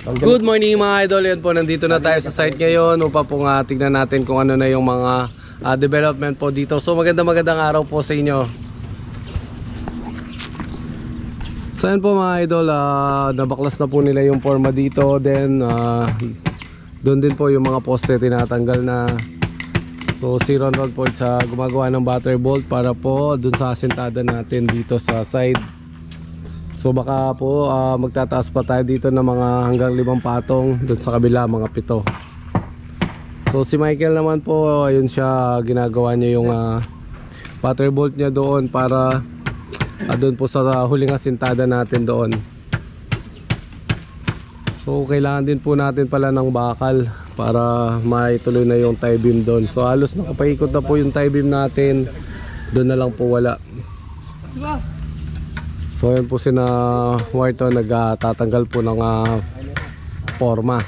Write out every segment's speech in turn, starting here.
Good morning mga idol, yan po, nandito na tayo sa site ngayon upang po tignan natin kung ano na yung mga development po dito. So magandang araw po sa inyo. So yan po mga idol, nabaklas na po nila yung forma dito. Then doon din po yung mga poste tinatanggal na. So si Ron po sa gumagawa ng butter bolt para po doon sa asintada natin dito sa side. So baka po magtataas pa tayo dito ng mga hanggang 5 patong, doon sa kabila mga 7. So si Michael naman po, ayun siya, ginagawa niya yung butter bolt niya doon para doon po sa huling asintada natin doon. So kailangan din po natin pala ng bakal para maituloy na yung tie beam doon. So halos nakapaikot na po yung tie beam natin, doon na lang po wala. So yan po sina Wharton, nagtatanggal po ng forma.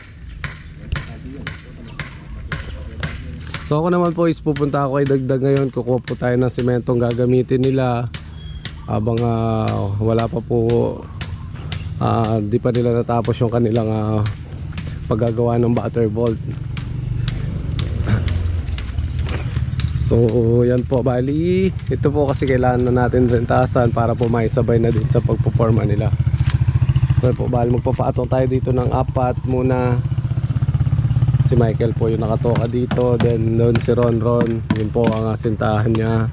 So ako naman po is pupunta ako kay Dagdag ngayon. Kukuha po tayo ng sementong gagamitin nila habang wala pa po, di pa nila natapos yung kanilang paggagawa ng butter bolt. So yan po, bali ito po kasi kailangan na natin rentasan para po maisabay na din sa pagpuporma nila. So po, bali magpapatong tayo dito ng 4 muna. Si Michael po yung nakatoka dito, then doon si Ron, yun po ang asintahan niya.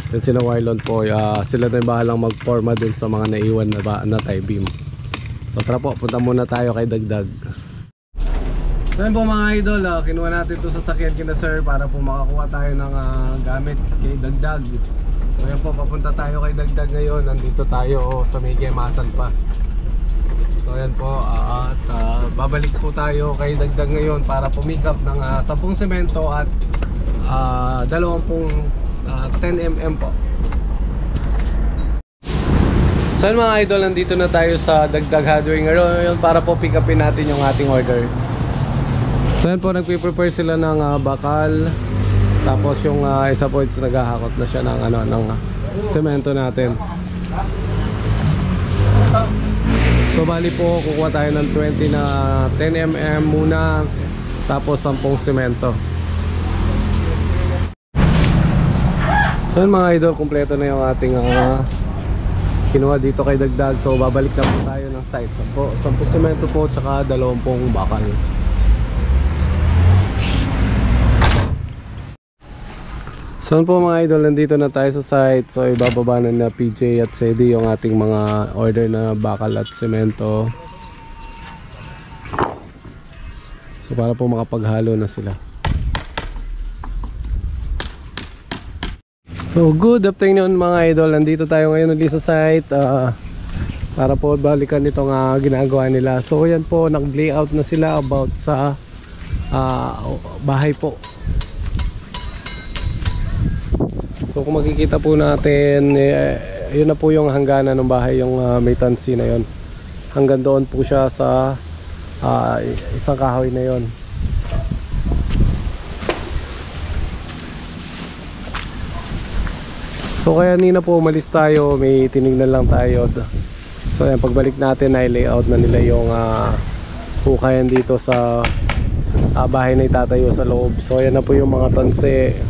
Then sila Warlon po, sila na yung bahalang magporma dun sa mga naiwan na tie beam. So tara po, punta muna tayo kay Dagdag. So yun po mga idol, kinuha natin ito sa sakyan kina sir para po makakuha tayo ng gamit kay Dagdag. So yan po, papunta tayo kay Dagdag ngayon. Nandito tayo sa may Gemasan pa. So yan po, at babalik po tayo kay Dagdag ngayon para pumikap ng 10 semento at 20 10mm po. So yun mga idol, nandito na tayo sa Dagdag Hardware ngayon para po pick upin natin yung ating order. So yan po, nagpiprepare sila ng bakal. Tapos yung isa po is naghahakot na siya ng ng semento natin. So bali po, kukuha tayo ng 20 na 10mm muna, tapos 10 semento. So yun mga idol, kumpleto na yung ating kinuha dito kay Dagdag. So babalik na po tayo ng site. 10 semento po, tsaka 20 bakal. So po mga idol, nandito na tayo sa site. So ibababa na PJ at Sedi yung ating mga order na bakal at semento. So para po makapaghalo na sila. So good afternoon mga idol, nandito tayo ngayon ulit sa site para po balikan itong ginagawa nila. So yan po, nag-layout na sila about sa bahay po. So kung makikita po natin, yun na po yung hangganan ng bahay, yung may tansi na yun. Hanggang doon po siya sa isang kahoy na yun. So kaya nina po umalis tayo, may tinignan lang tayo. So yan, pagbalik natin ay layout na nila yung hukayan dito sa bahay na itatayo sa loob. So yan na po yung mga tansi.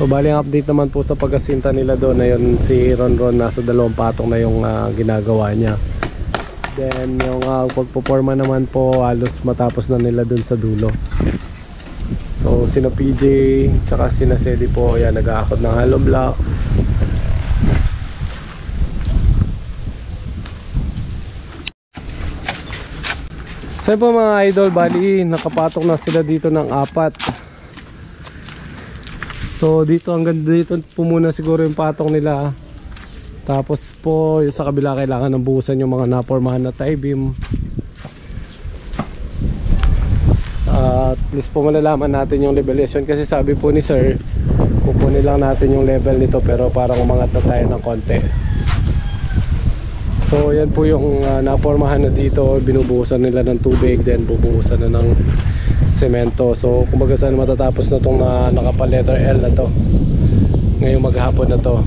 So bali ang update naman po sa pag-asinta nila doon na yun, si Ron nasa 2 patong na yung ginagawa niya. Then yung pagpuporma naman po halos matapos na nila doon sa dulo. So sina PJ tsaka sina Sedi po, yan, nag-aakot ng hollow blocks. So po mga idol, bali nakapatok na sila dito ng 4. So dito, hanggang dito po muna siguro yung patong nila. Tapos po sa kabila kailangan ng buhusan yung mga napormahan na tie beam. At least po malalaman natin yung elevation, kasi sabi po ni sir, kukunin lang natin yung level nito pero parang umangat na tayo ng konti. So yan po yung napormahan na dito, binubuhusan nila ng tubig, then bubuhusan na ng semento. So kumbaga saan matatapos na itong nakapa letter L na to ngayong maghapon na to.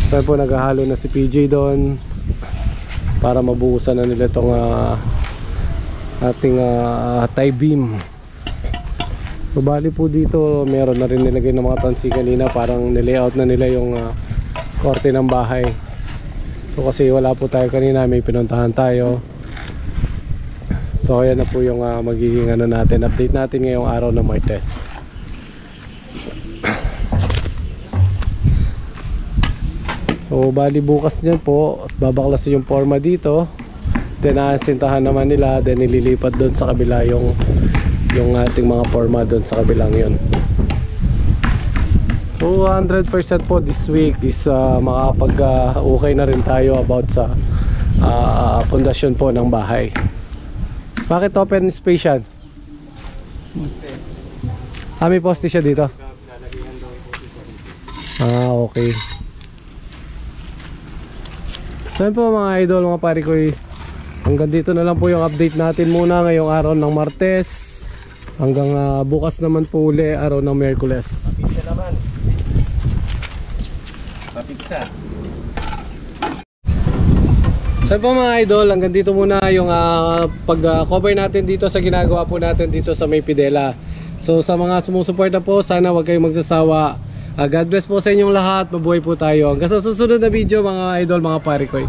Kaya po naghahalo na si PJ doon para mabuhusan na nila itong ating tie beam. So bali po dito meron na rin nilagay ng mga tansi kanina, parang nilayout na nila yung korte ng bahay. So kasi wala po tayo kanina, may pinuntahan tayo. So ayan na po yung magiging natin, update natin ngayong araw ng Martes. So bali bukas niyan po babaklasin yung forma dito, then aasintahan naman nila, then ililipat doon sa kabila yung ating mga forma doon sa kabilang yun. So 100% po this week is makapag okay na rin tayo about sa pundasyon po ng bahay. Bakit open space yan? May poste siya dito? Okay. So yun po mga idol, mga pare ko, hanggang dito na lang po yung update natin muna ngayong araw ng Martes. Hanggang bukas naman po uli, araw ng Miyerkules. Papiksa naman. Papiksa. So po mga idol, hanggang dito muna yung pag-cover natin dito sa ginagawa po natin dito sa May Pidela. So sa mga sumusuporta po, sana huwag kayong magsasawa. God bless po sa inyong lahat. Mabuhay po tayo. Hanggang sa susunod na video mga idol, mga pare ko.